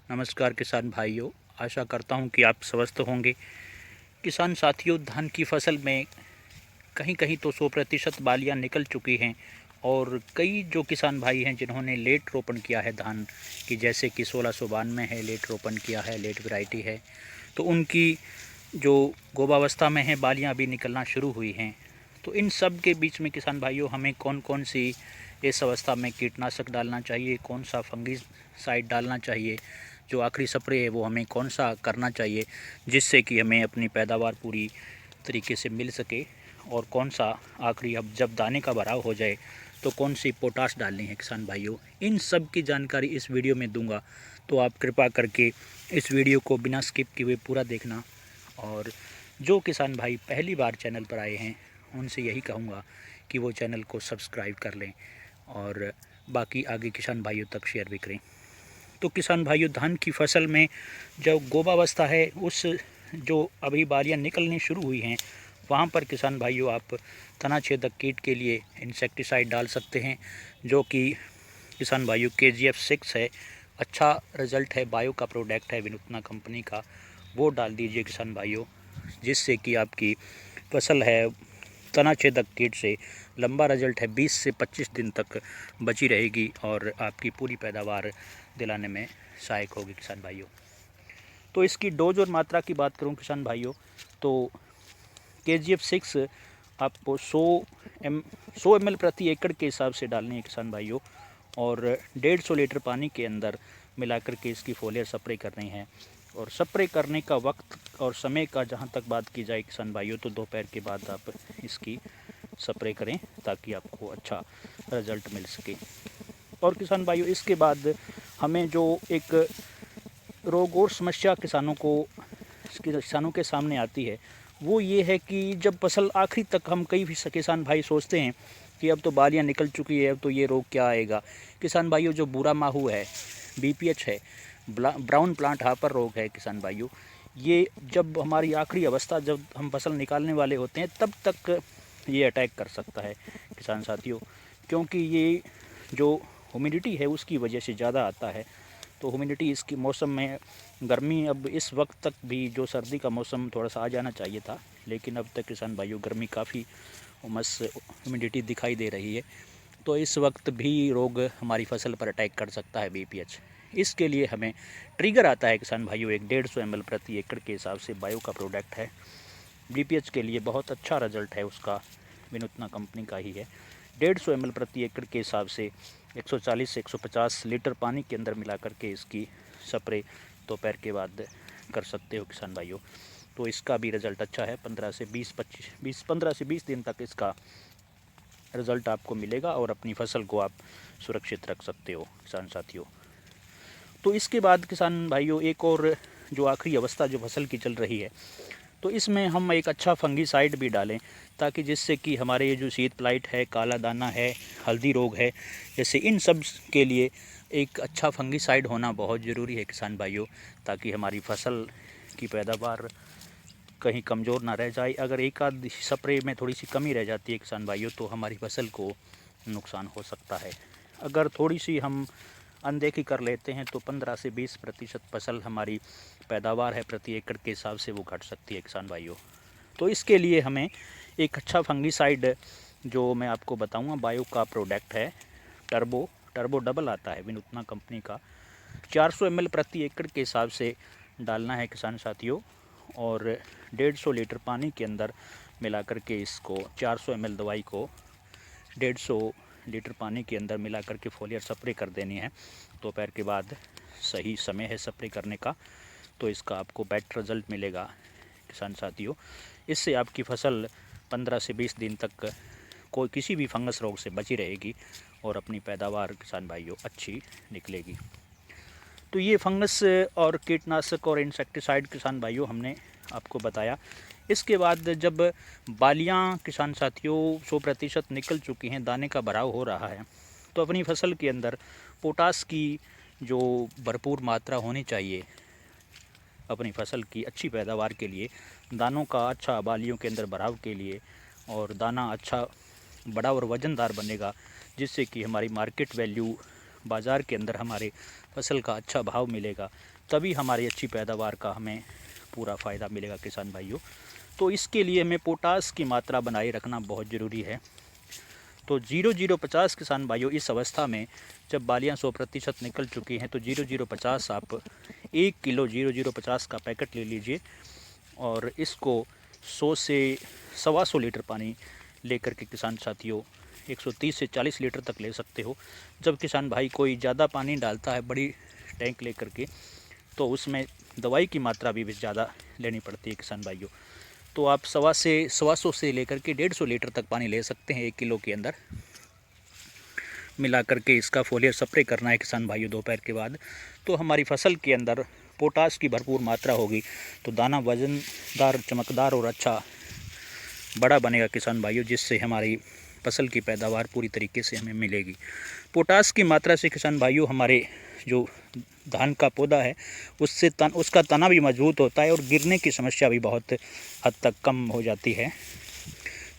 नमस्कार किसान भाइयों, आशा करता हूं कि आप स्वस्थ होंगे। किसान साथियों, धान की फसल में कहीं कहीं तो 100% बालियां निकल चुकी हैं और कई जो किसान भाई हैं जिन्होंने लेट रोपण किया है धान की, जैसे कि 1692 है, लेट रोपण किया है, लेट वैरायटी है, तो उनकी जो गोबावस्था में है बालियां अभी निकलना शुरू हुई हैं। तो इन सब के बीच में किसान भाइयों, हमें कौन कौन सी इस अवस्था में कीटनाशक डालना चाहिए, कौन सा फंगिसाइड डालना चाहिए, जो आखिरी स्प्रे है वो हमें कौन सा करना चाहिए जिससे कि हमें अपनी पैदावार पूरी तरीके से मिल सके, और कौन सा आखिरी अब जब दाने का भराव हो जाए तो कौन सी पोटाश डालनी है किसान भाइयों, इन सब की जानकारी इस वीडियो में दूंगा। तो आप कृपा करके इस वीडियो को बिना स्किप किए हुए पूरा देखना। और जो किसान भाई पहली बार चैनल पर आए हैं उनसे यही कहूँगा कि वो चैनल को सब्सक्राइब कर लें और बाकी आगे किसान भाइयों तक शेयर भी करें। तो किसान भाइयों, धान की फसल में जब गोबावस्था है, उस जो अभी बालियाँ निकलनी शुरू हुई हैं, वहाँ पर किसान भाइयों आप तना छेदक कीट के लिए इंसेक्टिसाइड डाल सकते हैं, जो कि किसान भाइयों KGF 6 है। अच्छा रिज़ल्ट है, बायो का प्रोडक्ट है, विनूतना कंपनी का, वो डाल दीजिए किसान भाइयों, जिससे कि आपकी फसल है तना छेदक कीट से लंबा रिजल्ट है 20 से 25 दिन तक बची रहेगी और आपकी पूरी पैदावार दिलाने में सहायक होगी किसान भाइयों। तो इसकी डोज और मात्रा की बात करूं किसान भाइयों, तो KGF 6 आपको 100 ml प्रति एकड़ के हिसाब से डालनी है किसान भाइयों, और 150 लीटर पानी के अंदर मिलाकर के इसकी फोलियर स्प्रे करनी है। और स्प्रे करने का वक्त और समय का जहां तक बात की जाए किसान भाइयों, तो दोपहर के बाद आप इसकी स्प्रे करें ताकि आपको अच्छा रिजल्ट मिल सके। और किसान भाइयों, इसके बाद हमें जो एक रोग और समस्या किसानों के सामने आती है, वो ये है कि जब फसल आखिरी तक, हम कई भी किसान भाई सोचते हैं कि अब तो बालियाँ निकल चुकी है, अब तो ये रोग क्या आएगा। किसान भाइयों, जो बूरा माहू है, BPH है, ब्राउन प्लांट हापर रोग है किसान भाइयों, ये जब हमारी आखिरी अवस्था, जब हम फसल निकालने वाले होते हैं, तब तक ये अटैक कर सकता है किसान साथियों, क्योंकि ये जो ह्यूमिडिटी है उसकी वजह से ज़्यादा आता है। तो ह्यूमिडिटी इसकी मौसम में, गर्मी अब इस वक्त तक भी, जो सर्दी का मौसम थोड़ा सा आ जाना चाहिए था, लेकिन अब तक किसान भाइयों गर्मी काफ़ी उमस ह्यूमिडिटी दिखाई दे रही है, तो इस वक्त भी रोग हमारी फसल पर अटैक कर सकता है BPH। इसके लिए हमें ट्रिगर आता है किसान भाइयों, एक 150 ml प्रति एकड़ के हिसाब से बायो का प्रोडक्ट है। BPH के लिए बहुत अच्छा रिजल्ट है उसका, विनूतना कंपनी का ही है। 150 ml प्रति एकड़ के हिसाब से 140 से 150 लीटर पानी के अंदर मिला करके इसकी स्प्रे दोपहर के बाद कर सकते हो किसान भाइयों। तो इसका भी रिज़ल्ट अच्छा है, 15 से 20 दिन तक इसका रिज़ल्ट आपको मिलेगा और अपनी फसल को आप सुरक्षित रख सकते हो किसान साथियों। तो इसके बाद किसान भाइयों, एक और जो आखिरी अवस्था जो फसल की चल रही है, तो इसमें हम एक अच्छा फंगीसाइड भी डालें, ताकि जिससे कि हमारे ये जो शीत प्लाइट है, काला दाना है, हल्दी रोग है, जैसे इन सब के लिए एक अच्छा फंगीसाइड होना बहुत ज़रूरी है किसान भाइयों, ताकि हमारी फसल की पैदावार कहीं कमज़ोर ना रह जाए। अगर एक आध स्प्रे में थोड़ी सी कमी रह जाती है किसान भाइयों, तो हमारी फसल को नुकसान हो सकता है। अगर थोड़ी सी हम अनदेखी कर लेते हैं तो 15 से 20% फसल हमारी पैदावार है प्रति एकड़ के हिसाब से वो घट सकती है किसान भाइयों। तो इसके लिए हमें एक अच्छा फंगीसाइड, जो मैं आपको बताऊंगा, बायो का प्रोडक्ट है, टर्बो डबल आता है विनूतना कंपनी का, 400 ml प्रति एकड़ के हिसाब से डालना है किसान साथियों, और 150 लीटर पानी के अंदर मिला करके इसको 400 ml दवाई को 150 लीटर पानी के अंदर मिला करके फोलियर स्प्रे कर देनी है। दोपहर के बाद सही समय है स्प्रे करने का, तो इसका आपको बेटर रिजल्ट मिलेगा किसान साथियों। इससे आपकी फसल 15 से 20 दिन तक कोई किसी भी फंगस रोग से बची रहेगी और अपनी पैदावार किसान भाइयों अच्छी निकलेगी। तो ये फंगस और कीटनाशक और इंसेक्टिसाइड किसान भाइयों हमने आपको बताया। इसके बाद जब बालियां किसान साथियों 100% निकल चुकी हैं, दाने का भराव हो रहा है, तो अपनी फसल के अंदर पोटास की जो भरपूर मात्रा होनी चाहिए अपनी फसल की अच्छी पैदावार के लिए, दानों का अच्छा बालियों के अंदर भराव के लिए, और दाना अच्छा बड़ा और वज़नदार बनेगा, जिससे कि हमारी मार्केट वैल्यू बाज़ार के अंदर हमारे फसल का अच्छा भाव मिलेगा, तभी हमारी अच्छी पैदावार का हमें पूरा फ़ायदा मिलेगा किसान भाइयों। तो इसके लिए हमें पोटास की मात्रा बनाए रखना बहुत ज़रूरी है। तो 0050 किसान भाइयों, इस अवस्था में जब बालियाँ 100% निकल चुकी हैं तो 0050 आप 1 किलो 0050 का पैकेट ले लीजिए और इसको 100 से 125 लीटर पानी लेकर के किसान साथियों 130 से 40 लीटर तक ले सकते हो। जब किसान भाई कोई ज़्यादा पानी डालता है बड़ी टैंक लेकर के, तो उसमें दवाई की मात्रा भी ज़्यादा लेनी पड़ती है किसान भाइयों। तो आप 125 से लेकर के 150 लीटर तक पानी ले सकते हैं 1 किलो के अंदर मिला करके। इसका फोलियर स्प्रे करना है किसान भाइयों दोपहर के बाद। तो हमारी फसल के अंदर पोटास की भरपूर मात्रा होगी, तो दाना वज़नदार, चमकदार और अच्छा बड़ा बनेगा किसान भाइयों, जिससे हमारी फसल की पैदावार पूरी तरीके से हमें मिलेगी। पोटास की मात्रा से किसान भाइयों हमारे जो धान का पौधा है उसका तना भी मजबूत होता है और गिरने की समस्या भी बहुत हद तक कम हो जाती है।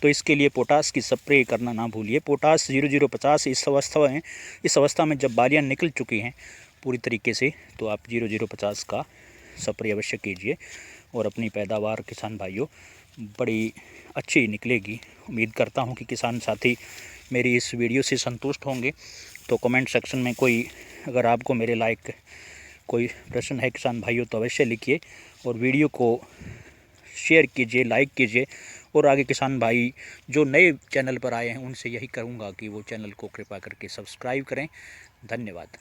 तो इसके लिए पोटास की स्प्रे करना ना भूलिए। पोटास 0050 इस अवस्था में जब बालियाँ निकल चुकी हैं पूरी तरीके से, तो आप 0050 का स्प्रे अवश्य कीजिए और अपनी पैदावार किसान भाइयों बड़ी अच्छी निकलेगी। उम्मीद करता हूं कि किसान साथी मेरी इस वीडियो से संतुष्ट होंगे। तो कमेंट सेक्शन में कोई अगर आपको मेरे लायक कोई प्रश्न है किसान भाइयों तो अवश्य लिखिए और वीडियो को शेयर कीजिए, लाइक कीजिए। और आगे किसान भाई जो नए चैनल पर आए हैं उनसे यही करूँगा कि वो चैनल को कृपा करके सब्सक्राइब करें। धन्यवाद।